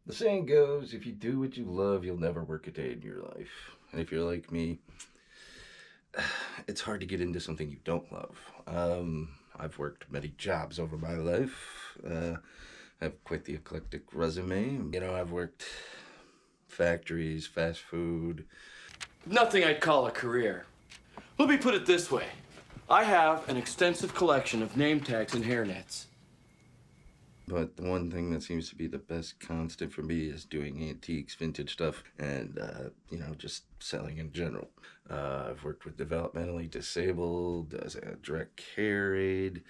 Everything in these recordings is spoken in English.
The saying goes, if you do what you love, you'll never work a day in your life. And if you're like me, it's hard to get into something you don't love. I've worked many jobs over my life. I have quite the eclectic resume. You know, I've worked factories, fast food. Nothing I'd call a career. Let me put it this way. I have an extensive collection of name tags and hairnets. But the one thing that seems to be the best constant for me is doing antiques, vintage stuff, and, you know, just selling in general. I've worked with developmentally disabled as a direct care aide,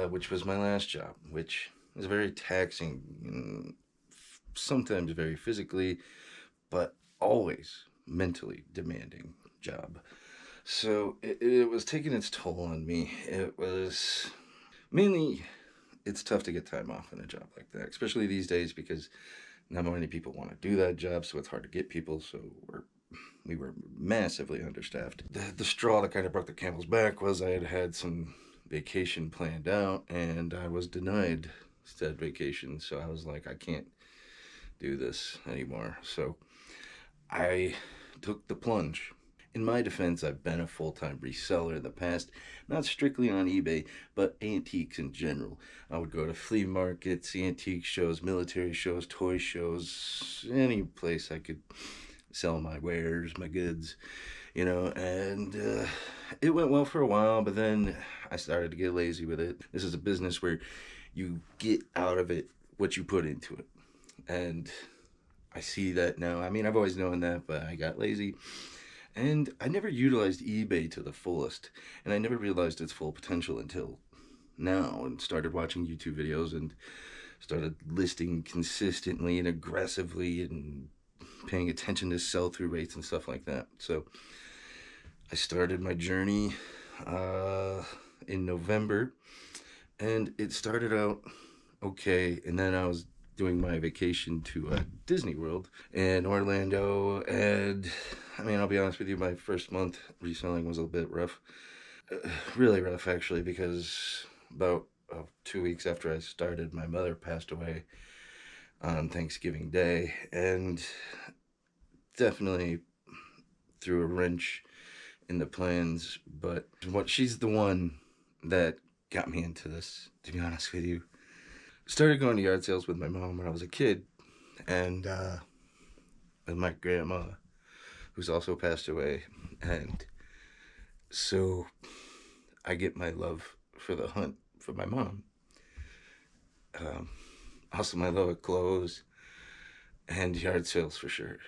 which was my last job, which is very taxing, and sometimes very physically, but always mentally demanding job. So it was taking its toll on me. It was mainly, it's tough to get time off in a job like that, especially these days because not many people want to do that job, so it's hard to get people. So we were massively understaffed. The straw that kind of broke the camel's back was I had some vacation planned out, and I was denied said vacation. So I was like, I can't do this anymore. So I took the plunge. In my defense, I've been a full-time reseller in the past, not strictly on eBay, but antiques in general. I would go to flea markets, antique shows, military shows, toy shows, any place I could sell my wares, my goods, you know, and it went well for a while, but then I started to get lazy with it. This is a business where you get out of it what you put into it, and I see that now. I mean, I've always known that, but I got lazy. And I never utilized eBay to the fullest, and I never realized its full potential until now, and started watching YouTube videos and started listing consistently and aggressively and paying attention to sell-through rates and stuff like that. So I started my journey in November, and it started out okay, and then I was doing my vacation to Disney World in Orlando, and I mean, I'll be honest with you, my first month reselling was a bit rough. Really rough, actually, because about 2 weeks after I started, my mother passed away on Thanksgiving Day, and definitely threw a wrench in the plans. But she's the one that got me into this, to be honest with you. Started going to yard sales with my mom when I was a kid, and with my grandma, who's also passed away. And so I get my love for the hunt from my mom. Also my love of clothes and yard sales for sure.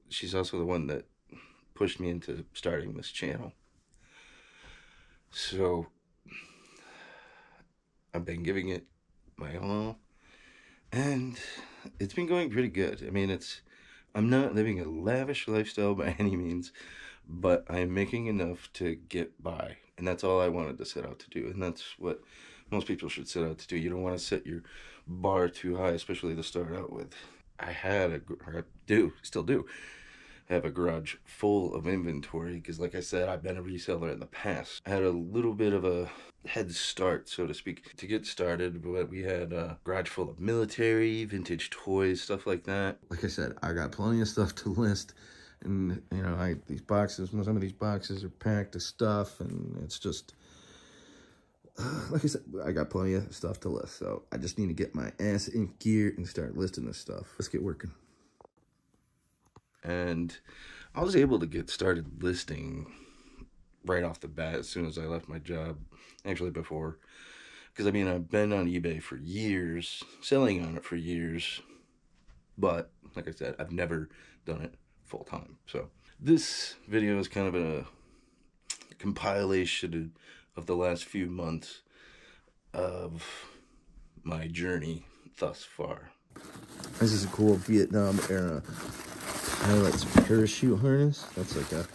She's also the one that pushed me into starting this channel. So I've been giving it my all, and it's been going pretty good. I mean, I'm not living a lavish lifestyle by any means, but I'm making enough to get by, and that's all I wanted to set out to do, and that's what most people should set out to do. You don't want to set your bar too high, especially to start out with. I still do have a garage full of inventory because, like I said, I've been a reseller in the past. I had a little bit of a head start, so to speak, to get started, but we had a garage full of military, vintage toys, stuff like that. Like I said, I got plenty of stuff to list, and you know, some of these boxes are packed of stuff, and it's just, like I said, I got plenty of stuff to list, so I just need to get my ass in gear and start listing this stuff. Let's get working. And I was able to get started listing right off the bat as soon as I left my job. Actually, before. Because, I mean, I've been on eBay for years, selling on it for years. But, like I said, I've never done it full time. So, this video is kind of a compilation of the last few months of my journey thus far. This is a cool Vietnam era highlights parachute harness. That's like a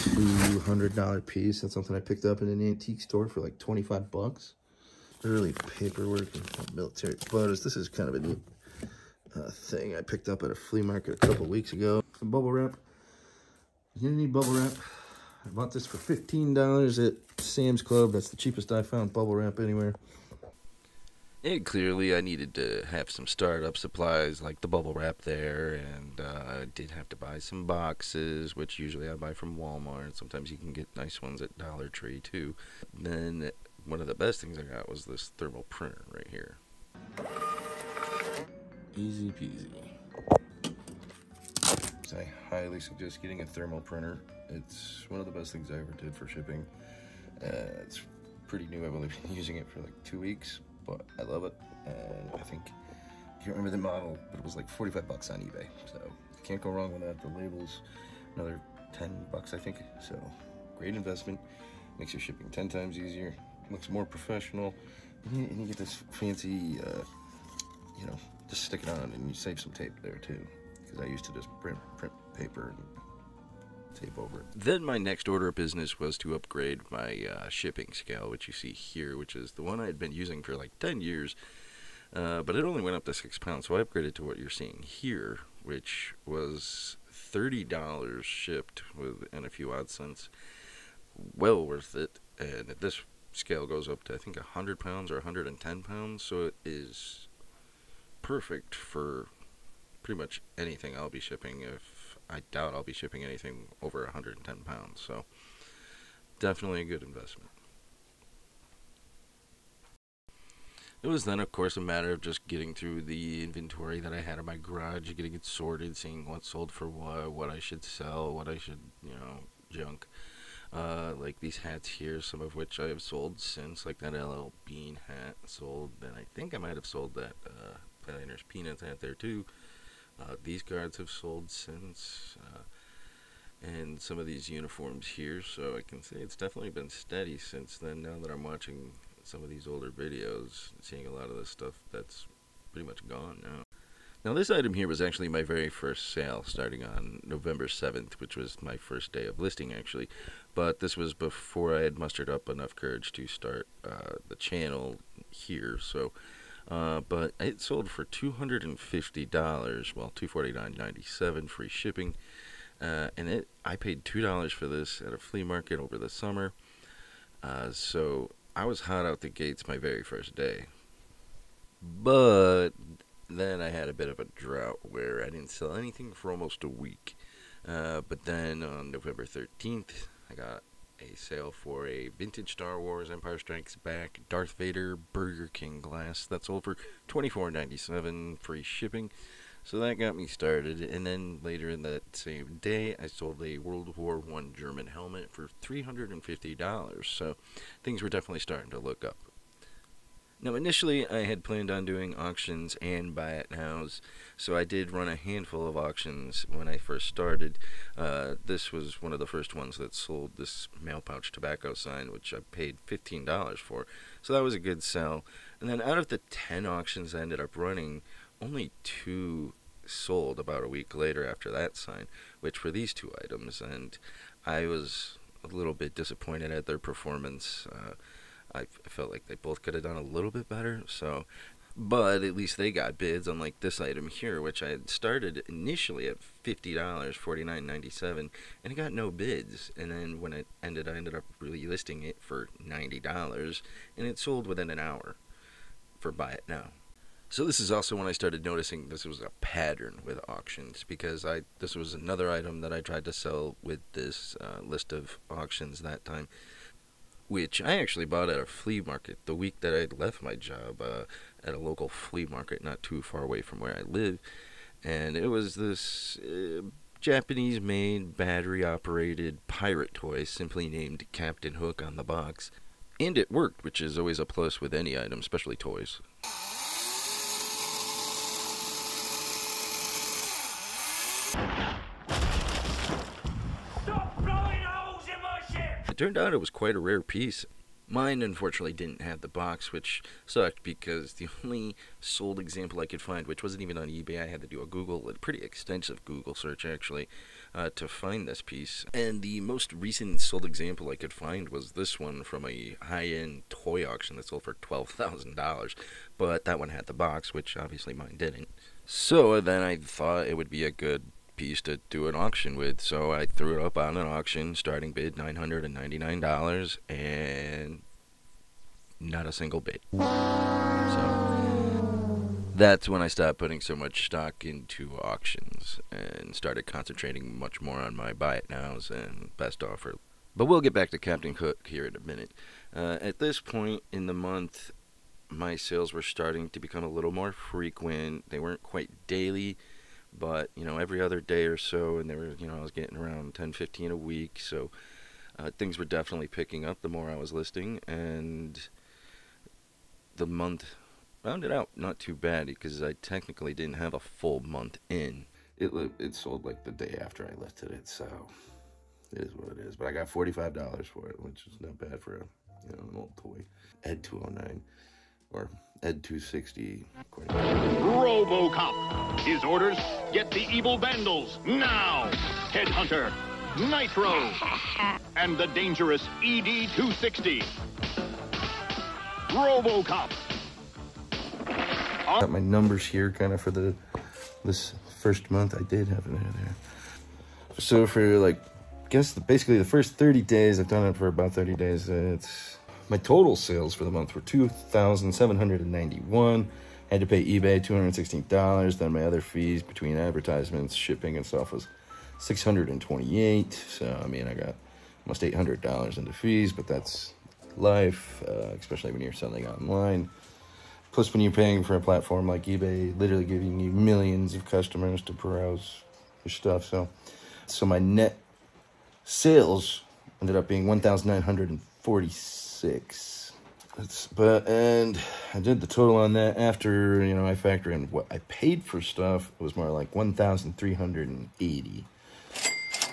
$200 piece. That's something I picked up in an antique store for like 25 bucks. Early paperwork and military photos. This is kind of a neat thing I picked up at a flea market a couple weeks ago. Some bubble wrap. You need bubble wrap. I bought this for $15 at Sam's Club. That's the cheapest I found bubble wrap anywhere. And clearly, I needed to have some startup supplies like the bubble wrap there, and I did have to buy some boxes, which usually I buy from Walmart. Sometimes you can get nice ones at Dollar Tree too. Then one of the best things I got was this thermal printer right here. Easy peasy. So I highly suggest getting a thermal printer. It's one of the best things I ever did for shipping. It's pretty new. I've only been using it for like 2 weeks, but I love it. And I think, I can't remember the model, but it was like 45 bucks on eBay. So you can't go wrong with that. The label's another 10 bucks, I think. So great investment. Makes your shipping 10 times easier. Looks more professional. And you get this fancy, you know, just stick it on and you save some tape there too. Because I used to just print paper and tape over it. Then my next order of business was to upgrade my shipping scale, which you see here, which is the one I had been using for like 10 years. But it only went up to 6 pounds, so I upgraded to what you're seeing here, which was $30 shipped and a few odd cents. Well worth it. And this scale goes up to, I think, 100 pounds or 110 pounds, so it is perfect for pretty much anything I'll be shipping. If I doubt I'll be shipping anything over 110 pounds, so definitely a good investment. It was then, of course, a matter of just getting through the inventory that I had in my garage, getting it sorted, seeing what sold for what I should sell, what I should, you know, junk. Like these hats here, some of which I have sold since, like that LL Bean hat sold, and I think I might have sold that Pioneer's Peanuts hat there too. These guards have sold since, and some of these uniforms here, so I can say it's definitely been steady since then. Now that I'm watching some of these older videos, seeing a lot of this stuff that's pretty much gone now. Now this item here was actually my very first sale, starting on November 7th, which was my first day of listing actually, but this was before I had mustered up enough courage to start the channel here, so but it sold for $250, well, $249.97 free shipping, and I paid $2 for this at a flea market over the summer, so I was hot out the gates my very first day. But then I had a bit of a drought where I didn't sell anything for almost a week, but then on November 13th I got a sale for a vintage Star Wars Empire Strikes Back Darth Vader Burger King glass that sold for $24.97 free shipping, so that got me started. And then later in that same day I sold a World War I German helmet for $350, so things were definitely starting to look up. Now initially I had planned on doing auctions and buy it nows, so I did run a handful of auctions when I first started. This was one of the first ones that sold this mail pouch tobacco sign, which I paid $15 for, so that was a good sell. And then out of the 10 auctions I ended up running, only 2 sold about a week later after that sign, which were these 2 items, and I was a little bit disappointed at their performance. I felt like they both could have done a little bit better, so, but at least they got bids, unlike this item here, which I had started initially at $50, $49.97, and it got no bids. And then when it ended, I ended up really listing it for $90, and it sold within an hour for buy it now. So this is also when I started noticing this was a pattern with auctions, because this was another item that I tried to sell with this list of auctions that time, which I actually bought at a flea market the week that I left my job, at a local flea market not too far away from where I live. And it was this Japanese-made, battery-operated pirate toy, simply named Captain Hook on the box. And it worked, which is always a plus with any item, especially toys. It turned out it was quite a rare piece. Mine unfortunately didn't have the box, which sucked because the only sold example I could find, which wasn't even on eBay, I had to do a pretty extensive Google search actually, to find this piece. And the most recent sold example I could find was this one from a high-end toy auction that sold for $12,000. But that one had the box, which obviously mine didn't. So then I thought it would be a good piece to do an auction with, so I threw it up on an auction, starting bid $999, and not a single bid. So that's when I stopped putting so much stock into auctions and started concentrating much more on my buy it nows and best offer. But we'll get back to Captain Cook here in a minute. At this point in the month, my sales were starting to become a little more frequent. They weren't quite daily, but every other day or so, and they were, I was getting around 10, 15 a week. So things were definitely picking up the more I was listing, and the month rounded out not too bad because I technically didn't have a full month in. It sold like the day after I listed it, so it is what it is. But I got $45 for it, which is not bad for an old toy. Ed 209 or Ed 260. RoboCop. His orders: get the evil vandals now. Headhunter, Nitro, and the dangerous ED 260. RoboCop. Got my numbers here kind of for this first month. I did have it there. So for basically the first 30 days, I've done it for about 30 days. It's my total sales for the month were $2,791. Had to pay eBay $216. Then my other fees between advertisements, shipping, and stuff was $628. So I mean, I got almost $800 into fees, but that's life, especially when you're selling online. Plus, when you're paying for a platform like eBay, literally giving you millions of customers to browse your stuff. So my net sales ended up being $1,946. And I did the total on that after, I factor in what I paid for stuff. It was more like $1,380.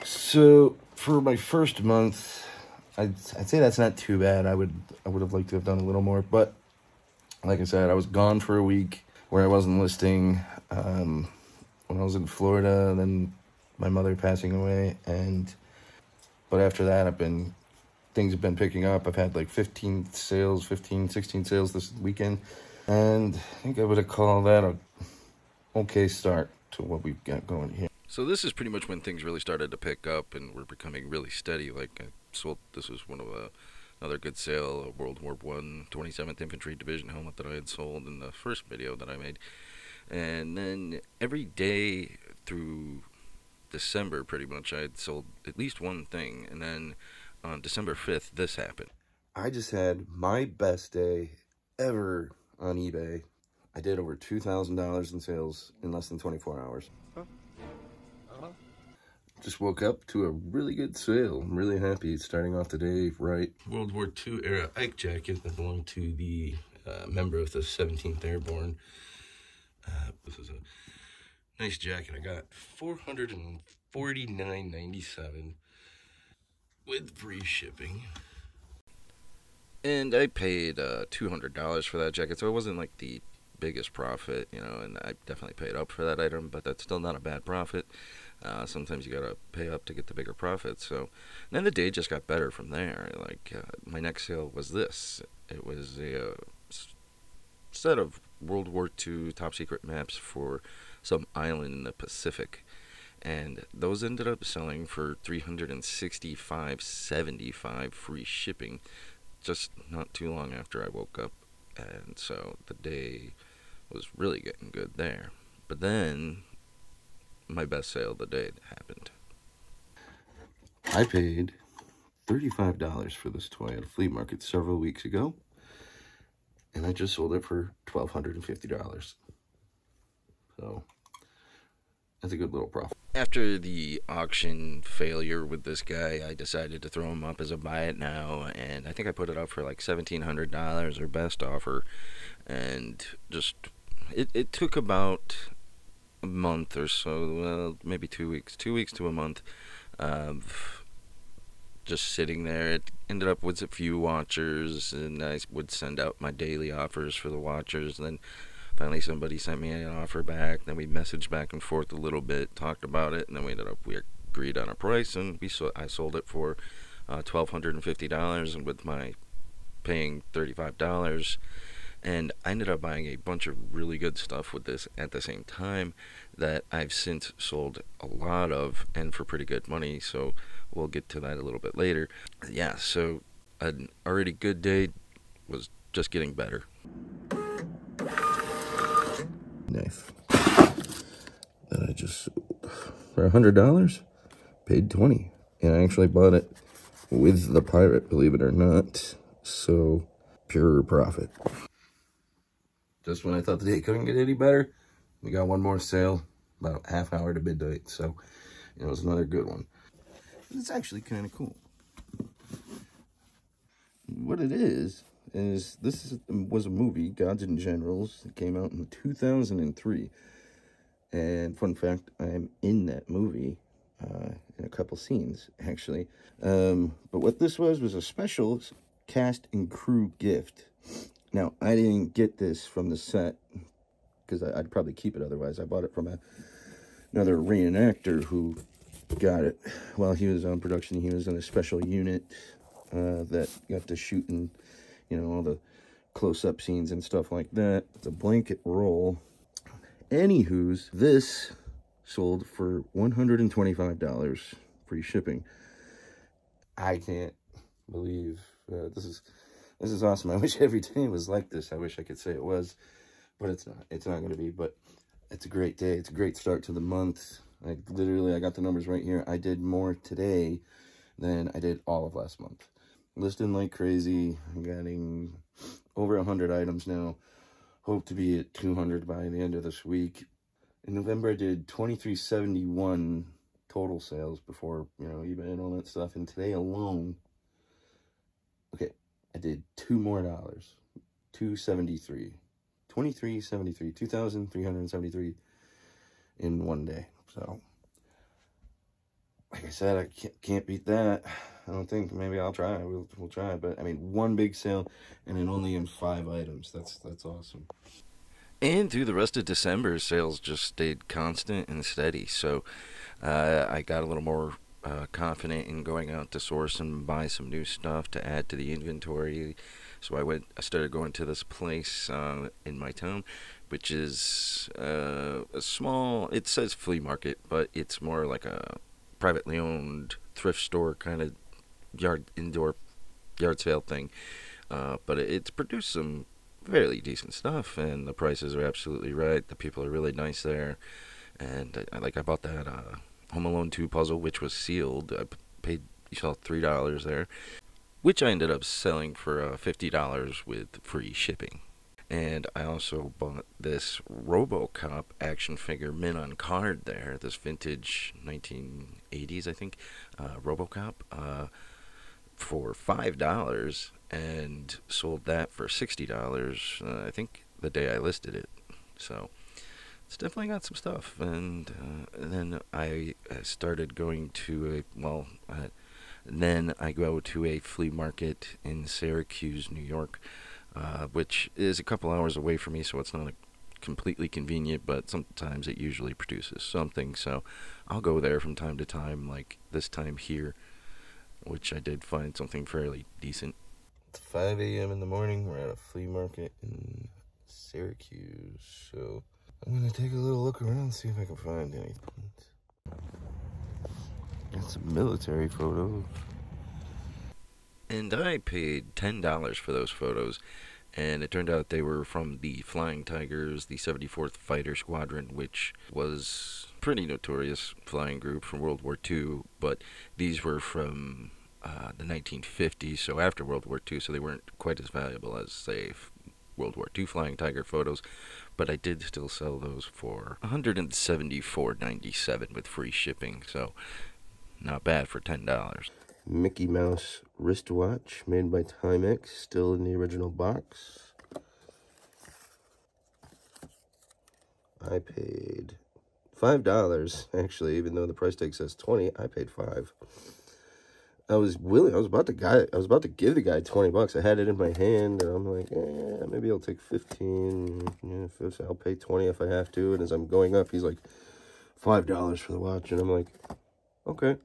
So for my first month, I'd say that's not too bad. I would have liked to have done a little more, but like I said, I was gone for a week where I wasn't listing. When I was in Florida, then my mother passing away, but after that, things have been picking up. I've had like 16 sales this weekend, and I think I would have called that a okay start to what we've got going here. So this is pretty much when things really started to pick up and were becoming really steady. Like this was one of another good sale, a World War I 27th Infantry Division helmet that I had sold in the first video that I made. And then every day through December, pretty much, I had sold at least one thing. And then on December 5th, this happened. I just had my best day ever on eBay. I did over $2,000 in sales in less than 24 hours. Just woke up to a really good sale. I'm really happy. Starting off the day right. World War II era Ike jacket that belonged to the member of the 17th Airborne. This is a nice jacket. I got $449.97 with free shipping. And I paid $200 for that jacket, so it wasn't like the biggest profit, and I definitely paid up for that item, but that's still not a bad profit. Sometimes you gotta pay up to get the bigger profits. So then the day just got better from there. My next sale was this. It was a set of World War II top secret maps for some island in the Pacific, and those ended up selling for $365.75 free shipping, just not too long after I woke up, and so the day was really getting good there. But then my best sale of the day happened. I paid $35 for this toy at a flea market several weeks ago, and I just sold it for $1,250. So that's a good little profit. After the auction failure with this guy, I decided to throw him up as a buy it now, and I think I put it up for like $1,700 or best offer, and just it took about a month or so, well, maybe 2 weeks to a month of just sitting there. It ended up with a few watchers, and I would send out my daily offers for the watchers, and then finally somebody sent me an offer back. Then we messaged back and forth a little bit, talked about it, and then we agreed on a price, and I sold it for $1,250, and with my paying $35, and I ended up buying a bunch of really good stuff with this at the same time that I've since sold a lot of, and for pretty good money, so we'll get to that a little bit later. Yeah, so an already good day was just getting better. for $100. Paid 20, and I actually bought it with the pirate, believe it or not. So pure profit. Just when I thought the day couldn't get any better, we got one more sale about half hour to midnight. So it was another good one. It's actually kind of cool. What it is was a movie, Gods and Generals. It came out in 2003. And fun fact, I'm in that movie in a couple scenes, actually. But what this was a special cast and crew gift. Now, I didn't get this from the set, because I'd probably keep it otherwise. I bought it from another reenactor who got it while he was on production. He was in a special unit that got to shooting, all the close-up scenes and stuff like that. It's a blanket roll. Anywho's, this sold for $125, free shipping. I can't believe this is awesome. I wish every day was like this. I wish I could say it was, but it's not. It's not going to be, but it's a great day. It's a great start to the month. I got the numbers right here. I did more today than I did all of last month. Listing like crazy. I'm getting over 100 items now. Hope to be at 200 by the end of this week. In November, I did 2371 total sales before, eBay and all that stuff. And today alone, okay, I did $2 more. 273. 2373. 2,373 in one day. So, like I said, I can't beat that. I don't think. Maybe I'll try. We'll try. But I mean, one big sale, and it only in 5 items. That's awesome. And through the rest of December, sales just stayed constant and steady. So I got a little more confident in going out to source and buy some new stuff to add to the inventory. So I started going to this place in my town, which is a small, it says flea market, but it's more like a privately owned thrift store kind of indoor yard sale thing. But it's produced some fairly decent stuff, and the prices are absolutely right. The people are really nice there, and I bought that Home Alone 2 puzzle, which was sealed. I paid $3 there, which I ended up selling for $50 with free shipping. And I also bought this RoboCop action figure mint on card there, this vintage 1980s, I think, RoboCop, for $5, and sold that for $60, I think the day I listed it. So it's definitely got some stuff. And then I started going to then I go to a flea market in Syracuse, New York, which is a couple hours away from me, so it's not completely convenient, but sometimes it usually produces something. So I'll go there from time to time, like this time here, which I did find something fairly decent. It's 5 a.m. in the morning. We're at a flea market in Syracuse, so I'm going to take a little look around and see if I can find anything. Got some military photos. And I paid $10 for those photos, and it turned out they were from the Flying Tigers, the 74th Fighter Squadron, which was a pretty notorious flying group from World War II, but these were from the 1950s, so after World War II, so they weren't quite as valuable as, say, World War II Flying Tiger photos, but I did still sell those for $174.97 with free shipping, so not bad for $10. Mickey Mouse wristwatch made by Timex, still in the original box. I paid $5, actually, even though the price tag says 20, I paid $5. I was about to give the guy $20. I had it in my hand, and I'm like, maybe I'll take 15. Yeah, I'll pay 20 if I have to. And as I'm going up, he's like, $5 for the watch, and I'm like, okay.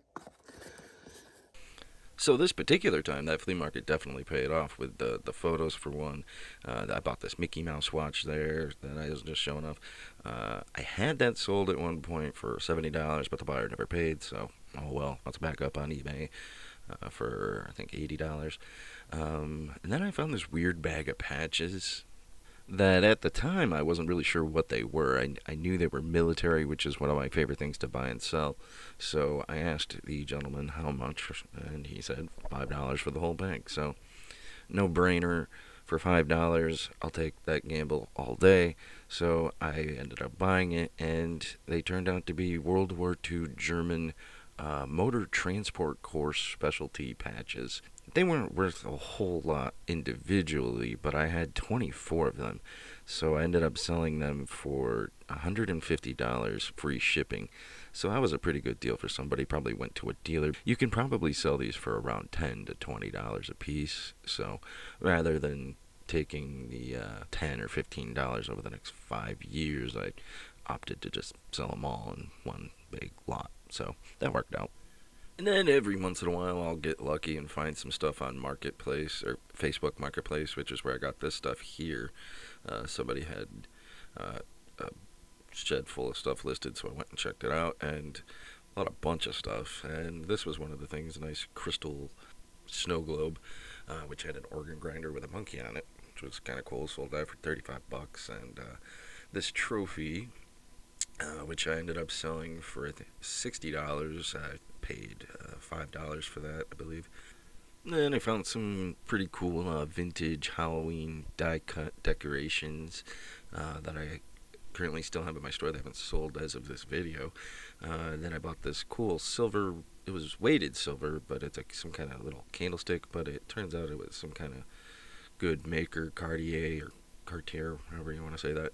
So this particular time, that flea market definitely paid off with the photos for one. I bought this Mickey Mouse watch there that I was just showing off. I had that sold at one point for $70, but the buyer never paid, so oh well. Let's back up on eBay for, I think, $80. And then I found this weird bag of patches. that at the time I wasn't really sure what they were. I knew they were military, which is one of my favorite things to buy and sell. So I asked the gentleman how much, and he said $5 for the whole bag. So no brainer. For $5, I'll take that gamble all day. So I ended up buying it, and they turned out to be World War II German motor transport course specialty patches. They weren't worth a whole lot individually, but I had 24 of them. So I ended up selling them for $150 free shipping. So that was a pretty good deal for somebody. Probably went to a dealer. You can probably sell these for around $10 to $20 a piece. So rather than taking the $10 or $15 over the next 5 years, I opted to just sell them all in one big lot. So that worked out. And then every once in a while, I'll get lucky and find some stuff on Marketplace or Facebook Marketplace, which is where I got this stuff here. Somebody had a shed full of stuff listed, so I went and checked it out, and a bunch of stuff. And this was one of the things, a nice crystal snow globe, which had an organ grinder with a monkey on it, which was kind of cool. Sold that for $35, and this trophy, which I ended up selling for $60. I paid $5 for that, I believe. Then I found some pretty cool vintage Halloween die-cut decorations that I currently still have in my store. They haven't sold as of this video. Then I bought this cool silver, it was weighted silver, but it's like some kind of little candlestick, but it turns out it was some kind of good maker, Cartier, or Cartier, however you want to say that.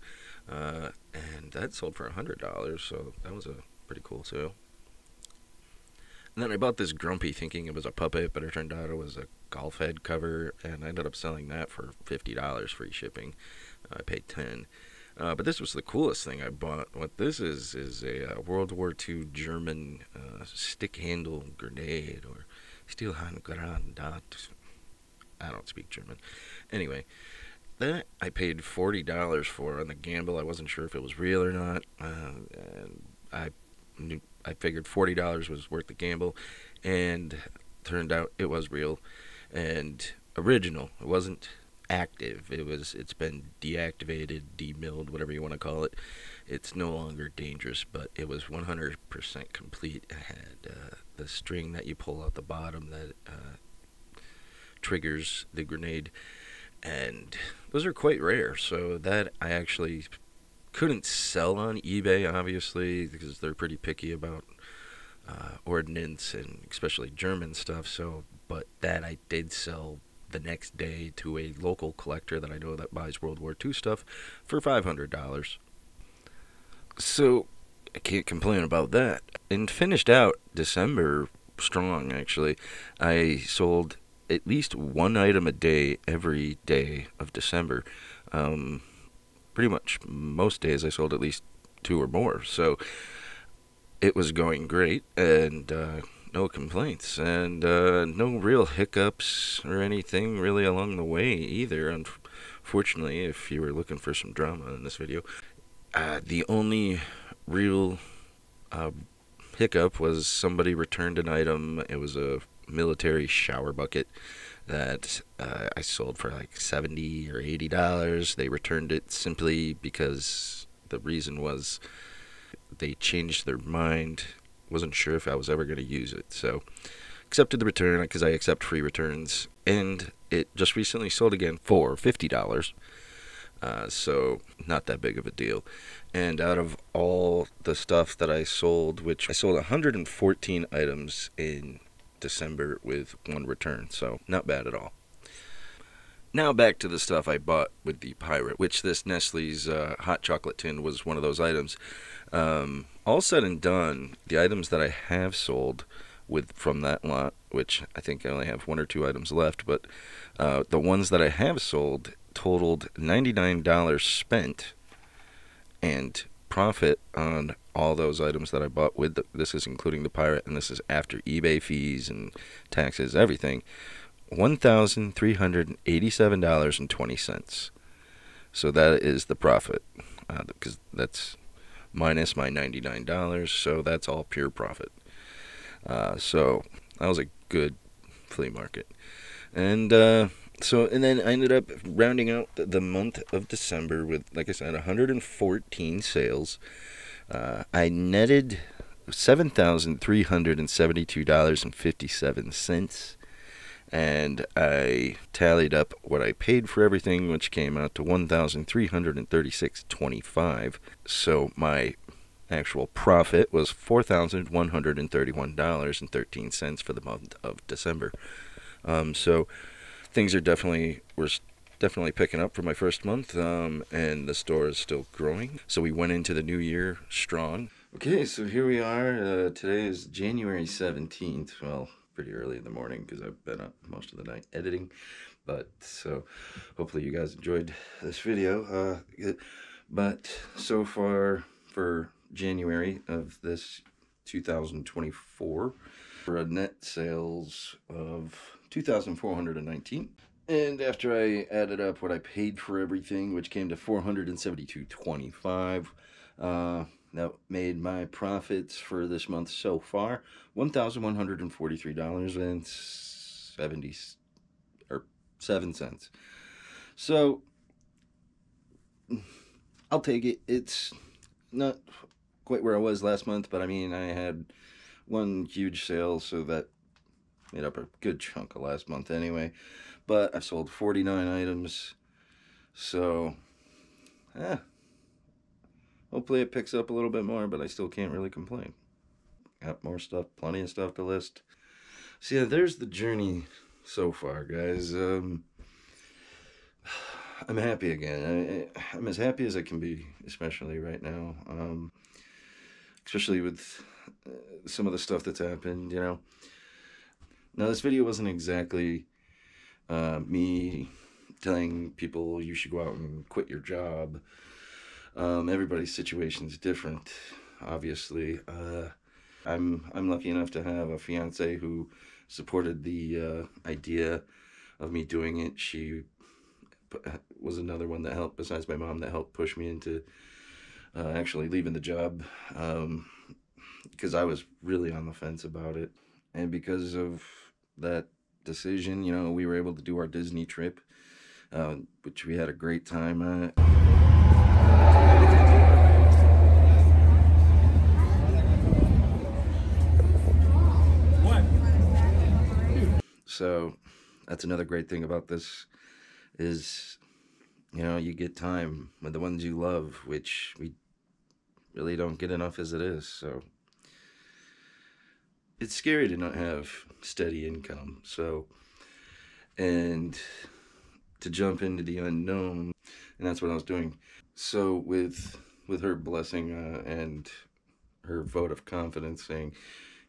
And that sold for $100, so that was a pretty cool sale. And then I bought this Grumpy thinking it was a puppet, but it turned out it was a golf head cover, and I ended up selling that for $50 free shipping. I paid $10. But this was the coolest thing I bought. What this is a World War II German stick-handle grenade, or Stielhandgranat. I don't speak German. Anyway, that I paid $40 for on the gamble. I wasn't sure if it was real or not, and I figured $40 was worth the gamble, and turned out it was real and original. It wasn't active. It's been deactivated, demilled, whatever you want to call it. It's no longer dangerous, but it was 100% complete. It had the string that you pull out the bottom that triggers the grenade, and those are quite rare. So that I actually couldn't sell on eBay, obviously, because they're pretty picky about ordnance and especially German stuff. So, but that I did sell the next day to a local collector that I know that buys World War II stuff for $500. So I can't complain about that. And finished out December strong, actually. I sold at least one item a day every day of December. Pretty much most days I sold at least two or more. So it was going great, and no complaints, and no real hiccups or anything really along the way either. Unfortunately, if you were looking for some drama in this video, the only real hiccup was somebody returned an item. It was a military shower bucket that I sold for like $70 or $80. They returned it simply because the reason was they changed their mind. Wasn't sure if I was ever going to use it, so accepted the return because I accept free returns, and it just recently sold again for $50. So not that big of a deal. And out of all the stuff that I sold, which I sold 114 items in December with one return, so not bad at all. Now back to the stuff I bought with the Pirate, which this Nestle's hot chocolate tin was one of those items. All said and done, the items that I have sold from that lot, which I think I only have one or two items left, but the ones that I have sold totaled $99 spent, and profit on all those items that I bought with this is including the Pirate, and this is after eBay fees and taxes, everything, $1,387.20. So that is the profit, because that's minus my $99, so that's all pure profit. So that was a good flea market. And So, and then I ended up rounding out the month of December with, like I said, 114 sales. I netted $7,372.57, and I tallied up what I paid for everything, which came out to $1,336.25. So my actual profit was $4,131.13 for the month of December. So things were definitely picking up for my first month, and the store is still growing. So we went into the new year strong. Okay, so here we are. Today is January 17th. Well, pretty early in the morning because I've been up most of the night editing. But so hopefully you guys enjoyed this video. But so far for January of this 2024, for a net sales of 2,419. And after I added up what I paid for everything, which came to $472.25, that made my profits for this month so far $1,143.77. So I'll take it. It's not quite where I was last month, but I mean, I had one huge sale, so that made up a good chunk of last month anyway. But I've sold 49 items, so hopefully it picks up a little bit more, but I still can't really complain. Got more stuff, plenty of stuff to list. So yeah, there's the journey so far, guys. I'm happy again. I'm as happy as I can be, especially right now. Especially with some of the stuff that's happened, you know. Now, this video wasn't exactly me telling people you should go out and quit your job. Everybody's situation's different, obviously. I'm lucky enough to have a fiance who supported the idea of me doing it. She was another one that helped, besides my mom, that helped push me into actually leaving the job, because I was really on the fence about it. And because of that decision, you know, we were able to do our Disney trip, which we had a great time at. So that's another great thing about this is, you know, you get time with the ones you love, which we really don't get enough as it is. So it's scary to not have steady income. So, and to jump into the unknown, and that's what I was doing. So with her blessing and her vote of confidence, saying,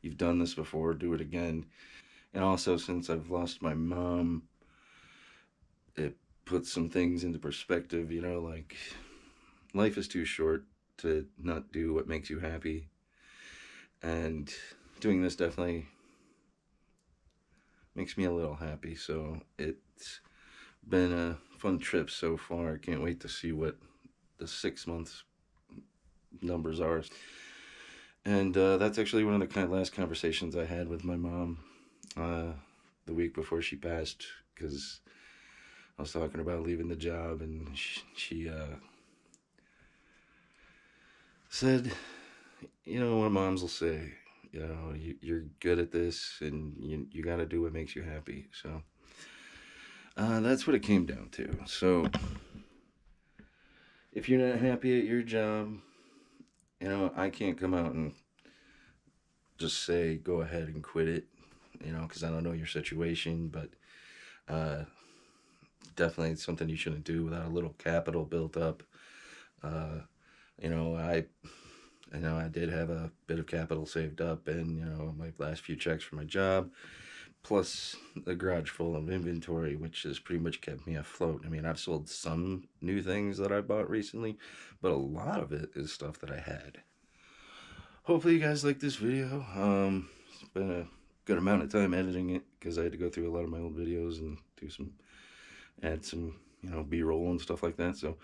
"You've done this before, do it again." And also, since I've lost my mom, it puts some things into perspective, you know, like life is too short to not do what makes you happy. And doing this definitely makes me a little happy. So it's been a fun trip so far. I can't wait to see what the 6 months numbers are. And that's actually one of the last conversations I had with my mom the week before she passed, because I was talking about leaving the job, and she said, you know what moms will say, you know, you're good at this, and you got to do what makes you happy. So that's what it came down to. So if you're not happy at your job, you know, I can't come out and just say go ahead and quit it, you know, because I don't know your situation, but definitely it's something you shouldn't do without a little capital built up. You know, I did have a bit of capital saved up, and, you know, my last few checks for my job, plus the garage full of inventory, which has pretty much kept me afloat. I mean, I've sold some new things that I bought recently, but a lot of it is stuff that I had. Hopefully you guys like this video. It's been a good amount of time editing it, because I had to go through a lot of my old videos and add some, you know, B-roll and stuff like that. So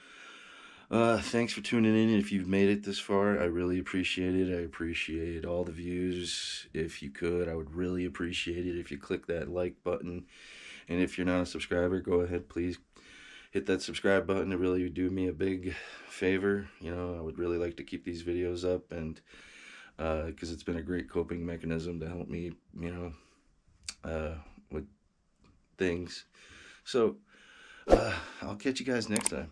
thanks for tuning in. If you've made it this far, I really appreciate it. I appreciate all the views. If you could, I would really appreciate it if you click that like button And if you're not a subscriber, go ahead, please hit that subscribe button. It really would do me a big favor. You know, I would really like to keep these videos up, and because it's been a great coping mechanism to help me, you know, with things. So I'll catch you guys next time.